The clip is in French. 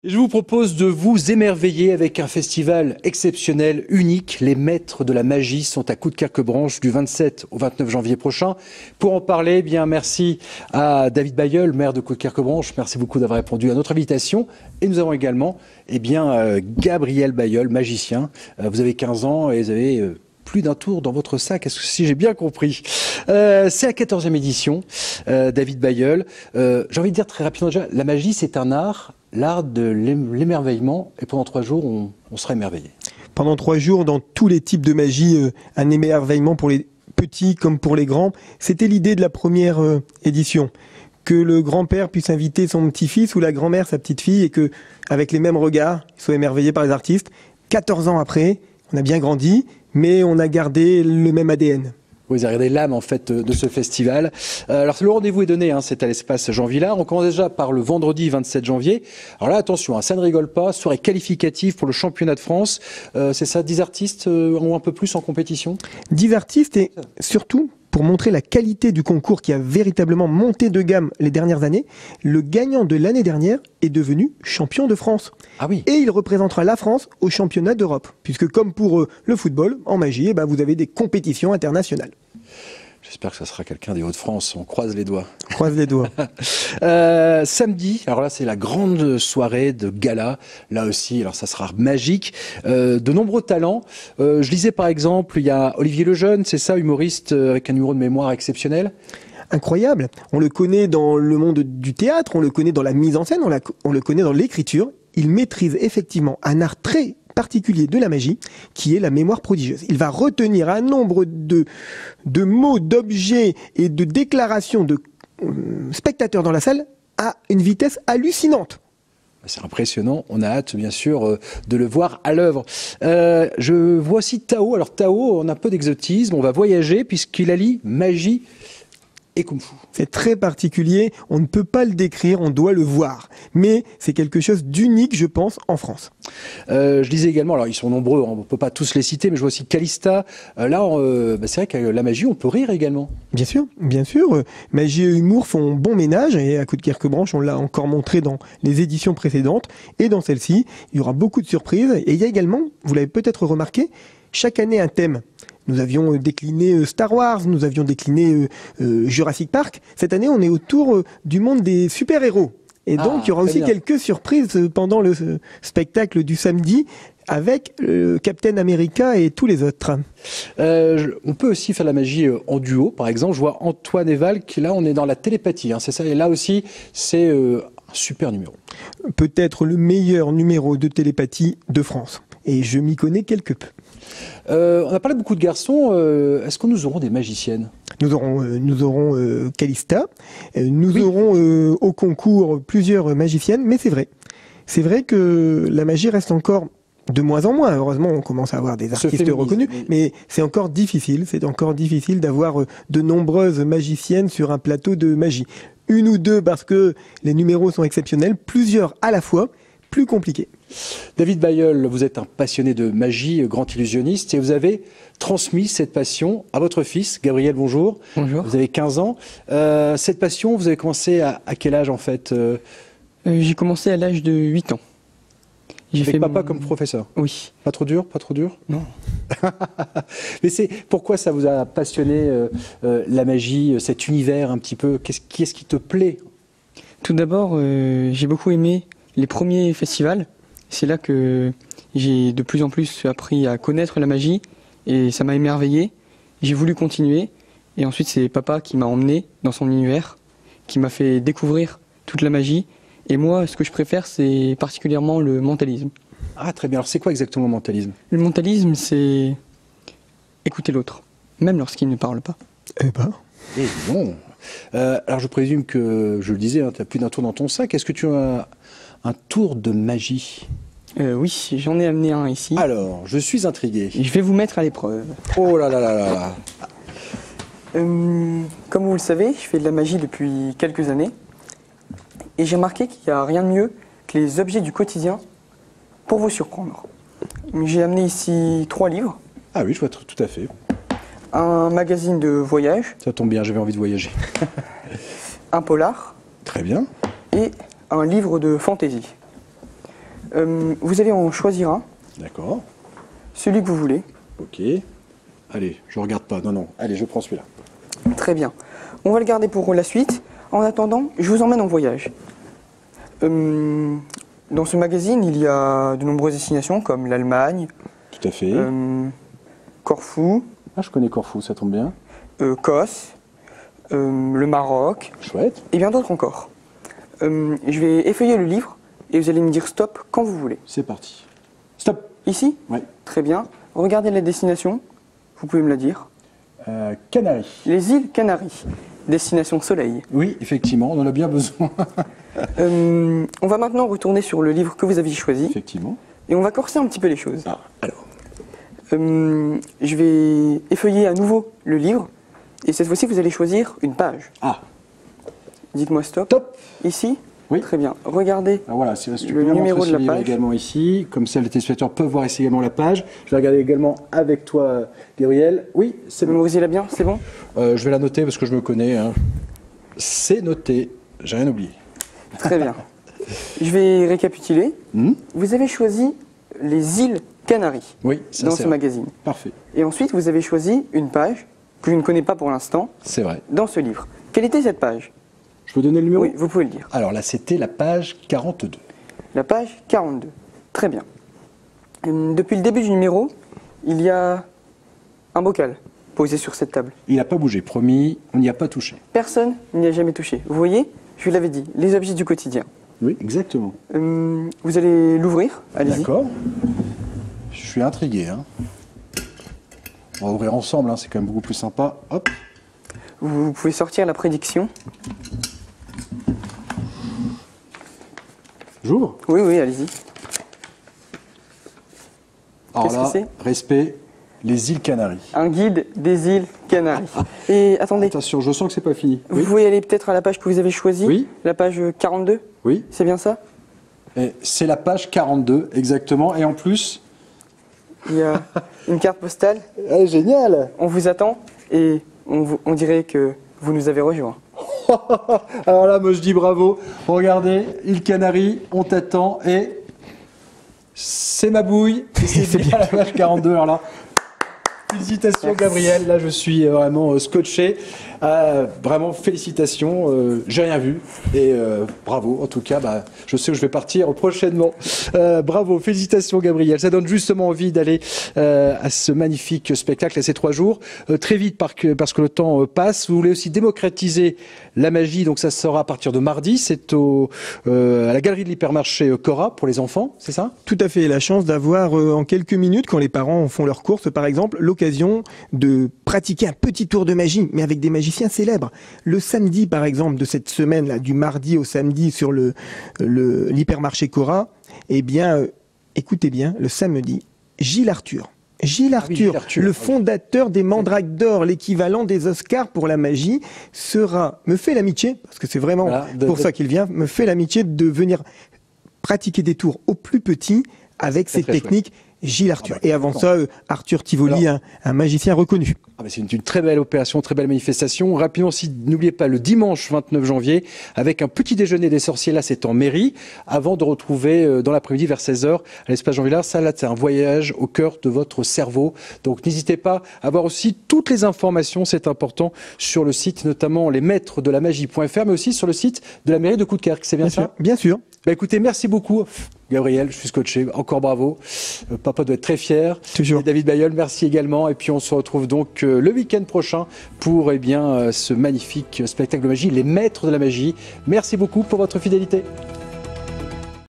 Je vous propose de vous émerveiller avec un festival exceptionnel, unique. Les maîtres de la magie sont à Coudekerque-Branche du 27 au 29 janvier prochain. Pour en parler, eh bien, merci à David Bailleul, maire de Coudekerque-Branche. Merci beaucoup d'avoir répondu à notre invitation. Et nous avons également Gabriel Bailleul, magicien. Vous avez 15 ans et vous avez plus d'un tour dans votre sac, si j'ai bien compris. C'est la 14e édition, David Bailleul. J'ai envie de dire très rapidement déjà, la magie c'est un art, l'art de l'émerveillement, et pendant 3 jours on sera émerveillé. Pendant 3 jours, dans tous les types de magie, un émerveillement pour les petits comme pour les grands. C'était l'idée de la première édition. Que le grand-père puisse inviter son petit-fils ou la grand-mère sa petite-fille et que, avec les mêmes regards, ils soient émerveillés par les artistes. 14 ans après, on a bien grandi, mais on a gardé le même ADN. Vous avez regardé l'âme en fait de ce festival. Alors le rendez-vous est donné, c'est à l'espace Jean Villard. On commence déjà par le vendredi 27 janvier. Alors là attention, ça ne rigole pas, soirée qualificative pour le championnat de France. C'est ça, 10 artistes ont un peu plus en compétition? 10 artistes et surtout, pour montrer la qualité du concours qui a véritablement monté de gamme les dernières années, le gagnant de l'année dernière est devenu champion de France. Ah oui. Et il représentera la France au championnat d'Europe. Puisque comme pour le football, en magie, vous avez des compétitions internationales. J'espère que ça sera quelqu'un des Hauts-de-France, on croise les doigts. On croise les doigts. Samedi, alors là c'est la grande soirée de gala, là aussi, alors ça sera magique. De nombreux talents, je lisais par exemple, il y a Olivier Lejeune, c'est ça, humoriste avec un numéro de mémoire exceptionnel. Incroyable, on le connaît dans le monde du théâtre, on le connaît dans la mise en scène, on le connaît dans l'écriture. Il maîtrise effectivement un art très particulier de la magie, qui est la mémoire prodigieuse. Il va retenir un nombre de mots, d'objets et de déclarations de spectateurs dans la salle à une vitesse hallucinante. C'est impressionnant, on a hâte bien sûr de le voir à l'œuvre. Je vois aussi Tao. Alors Tao, on a un peu d'exotisme, on va voyager puisqu'il allie magie et kung-fu. C'est très particulier, on ne peut pas le décrire, on doit le voir. Mais c'est quelque chose d'unique, je pense, en France. Je disais également, alors ils sont nombreux, on ne peut pas tous les citer, mais je vois aussi Calista. Là, c'est vrai que la magie, on peut rire également. Bien sûr, bien sûr. Magie et humour font bon ménage, et à Coudekerque-Branche, on l'a encore montré dans les éditions précédentes. Et dans celle-ci, il y aura beaucoup de surprises. Et il y a également, vous l'avez peut-être remarqué, chaque année un thème. Nous avions décliné Star Wars, nous avions décliné Jurassic Park. Cette année, on est autour du monde des super-héros. Et donc, il y aura aussi quelques surprises pendant le spectacle du samedi avec Captain America et tous les autres. On peut aussi faire la magie en duo. Par exemple, je vois Antoine et Val, qui là, on est dans la télépathie. C'est ça. Et là aussi, c'est un super numéro. Peut-être le meilleur numéro de télépathie de France. Et je m'y connais quelque peu. On a parlé beaucoup de garçons. Est-ce que nous aurons des magiciennes? Nous aurons Calista. Nous aurons au concours plusieurs magiciennes. Mais c'est vrai que la magie reste encore de moins en moins. Heureusement, on commence à avoir des artistes reconnus. Mais c'est encore difficile. C'est encore difficile d'avoir de nombreuses magiciennes sur un plateau de magie. 1 ou 2 parce que les numéros sont exceptionnels. Plusieurs à la fois. Plus compliqué. David Bailleul, vous êtes un passionné de magie, grand illusionniste, et vous avez transmis cette passion à votre fils. Gabriel, bonjour. Bonjour. Vous avez 15 ans. Cette passion, vous avez commencé à quel âge en fait? J'ai commencé à l'âge de 8 ans. Avec papa comme professeur? Oui. Pas trop dur? Pas trop dur? Non. Mais pourquoi ça vous a passionné la magie, cet univers un petit peu? Qu'est-ce qui te plaît? Tout d'abord, j'ai beaucoup aimé les premiers festivals. C'est là que j'ai de plus en plus appris à connaître la magie et ça m'a émerveillé. J'ai voulu continuer et ensuite c'est papa qui m'a emmené dans son univers, qui m'a fait découvrir toute la magie. Et moi, ce que je préfère, c'est particulièrement le mentalisme. Ah, très bien. Alors c'est quoi exactement le mentalisme? Le mentalisme, c'est écouter l'autre, même lorsqu'il ne parle pas. Eh bon. Alors je présume que, je le disais, tu as plus d'un tour dans ton sac. Est-ce que tu as un tour de magie? Oui, j'en ai amené un ici. Alors, je suis intrigué. Je vais vous mettre à l'épreuve. Oh là là là là là. Comme vous le savez, je fais de la magie depuis quelques années. Et j'ai remarqué qu'il n'y a rien de mieux que les objets du quotidien pour vous surprendre. J'ai amené ici 3 livres. Ah oui, je vois tout à fait. Un magazine de voyage. Ça tombe bien, j'avais envie de voyager. Un polar. Très bien. Et un livre de fantaisie. Vous allez en choisir un, D'accord. celui que vous voulez. Ok. Allez, je regarde pas. Non, non. Allez, je prends celui-là. Très bien. On va le garder pour la suite. En attendant, je vous emmène en voyage. Dans ce magazine, il y a de nombreuses destinations comme l'Allemagne, Tout à fait. Corfou, Ah, je connais Corfou, ça tombe bien. Kos, le Maroc Chouette. et bien d'autres encore. Je vais effeuiller le livre et vous allez me dire stop quand vous voulez. C'est parti. Stop. Ici? Ouais. Très bien. Regardez la destination. Vous pouvez me la dire. Canaries. Les îles Canaries. Destination soleil. Oui, effectivement, on en a bien besoin. On va maintenant retourner sur le livre que vous aviez choisi Effectivement. et on va corser un petit peu les choses. Ah, alors. Je vais effeuiller à nouveau le livre et cette fois-ci vous allez choisir une page. Ah, Dites-moi stop. top. Ici? Oui. Très bien. Regardez. Ah, voilà, si tu Le peux numéro montrer de ce la livre page. également ici, comme ça les téléspectateurs peuvent voir ici également la page. Je vais regarder également avec toi, Gabriel. Oui, c'est bon. Mémorisez-la bien, c'est bon? Je vais la noter parce que je me connais. Hein. C'est noté, j'ai rien oublié. Très bien. Je vais récapituler. Hmm. Vous avez choisi les îles Canaries Oui, ça dans c'est ce vrai. magazine. Parfait, Et ensuite, vous avez choisi une page que je ne connais pas pour l'instant c'est vrai. dans ce livre. Quelle était cette page? Je peux donner le numéro? Oui, vous pouvez le dire. Alors là, c'était la page 42. La page 42. Très bien. Depuis le début du numéro, il y a un bocal posé sur cette table. Il n'a pas bougé, promis, on n'y a pas touché. Personne n'y a jamais touché. Vous voyez, je vous l'avais dit, les objets du quotidien. Oui, exactement. Vous allez l'ouvrir, allez-y. D'accord. Je suis intrigué. Hein. On va ouvrir ensemble, hein, c'est quand même beaucoup plus sympa. Hop. Vous pouvez sortir la prédiction. J'ouvre. Oui, oui, allez-y. Alors Qu'est-ce là, que c'est? respect, les îles Canaries. Un guide des îles Canaries. Et attendez, Attention, je sens que c'est pas fini. vous pouvez aller peut-être à la page que vous avez choisie. Oui. La page 42, Oui. c'est bien ça? Et c'est la page 42, exactement. Et en plus... Il y a une carte postale. Ah, génial. On vous attend et on dirait que vous nous avez rejoints. Alors là, moi je dis bravo. Regardez, îles Canaries, on t'attend et... C'est ma bouille. Et c'est bien la page 42. Alors là, félicitations Gabriel. Là, je suis vraiment scotché. Vraiment félicitations. J'ai rien vu et bravo. En tout cas, bah, je sais où je vais partir prochainement. Bravo, félicitations Gabriel. Ça donne justement envie d'aller à ce magnifique spectacle, à ces 3 jours. Très vite parce que le temps passe. Vous voulez aussi démocratiser la magie, donc ça sera à partir de mardi. C'est à la galerie de l'hypermarché Cora pour les enfants, c'est ça? Tout à fait. La chance d'avoir en quelques minutes, quand les parents font leurs courses par exemple, l'occasion de pratiquer un petit tour de magie, mais avec des magiciens célèbres. Le samedi par exemple de cette semaine, là, du mardi au samedi sur l'hypermarché Cora, eh bien, écoutez bien, le samedi, Gilles Arthur. Gilles Arthur, Gilles Arthur, le oui. fondateur des Mandraques d'Or, l'équivalent des Oscars pour la magie, me fait l'amitié, parce que c'est vraiment Voilà, pour ça qu'il vient, me fait l'amitié de venir pratiquer des tours aux plus petits avec C'est ses très techniques Gilles Arthur. Ah bah, Et avant d'accord. ça, Arthur Tivoli, un magicien reconnu. Ah bah c'est une très belle opération, très belle manifestation. Rapidement aussi, n'oubliez pas le dimanche 29 janvier, avec un petit déjeuner des sorciers, là c'est en mairie, avant de retrouver dans l'après-midi vers 16h à l'espace Jean Villard. Ça là c'est un voyage au cœur de votre cerveau. Donc n'hésitez pas à voir aussi toutes les informations, c'est important, sur le site, notamment lesmaîtresdelamagie.fr, mais aussi sur le site de la mairie de Coudekerque, c'est bien ça? Bien sûr. Bah écoutez, merci beaucoup Gabriel, je suis scotché, encore bravo. Papa doit être très fier. Toujours. Et David Bayeul, merci également. Et puis on se retrouve donc le week-end prochain pour ce magnifique spectacle de magie, les maîtres de la magie. Merci beaucoup pour votre fidélité.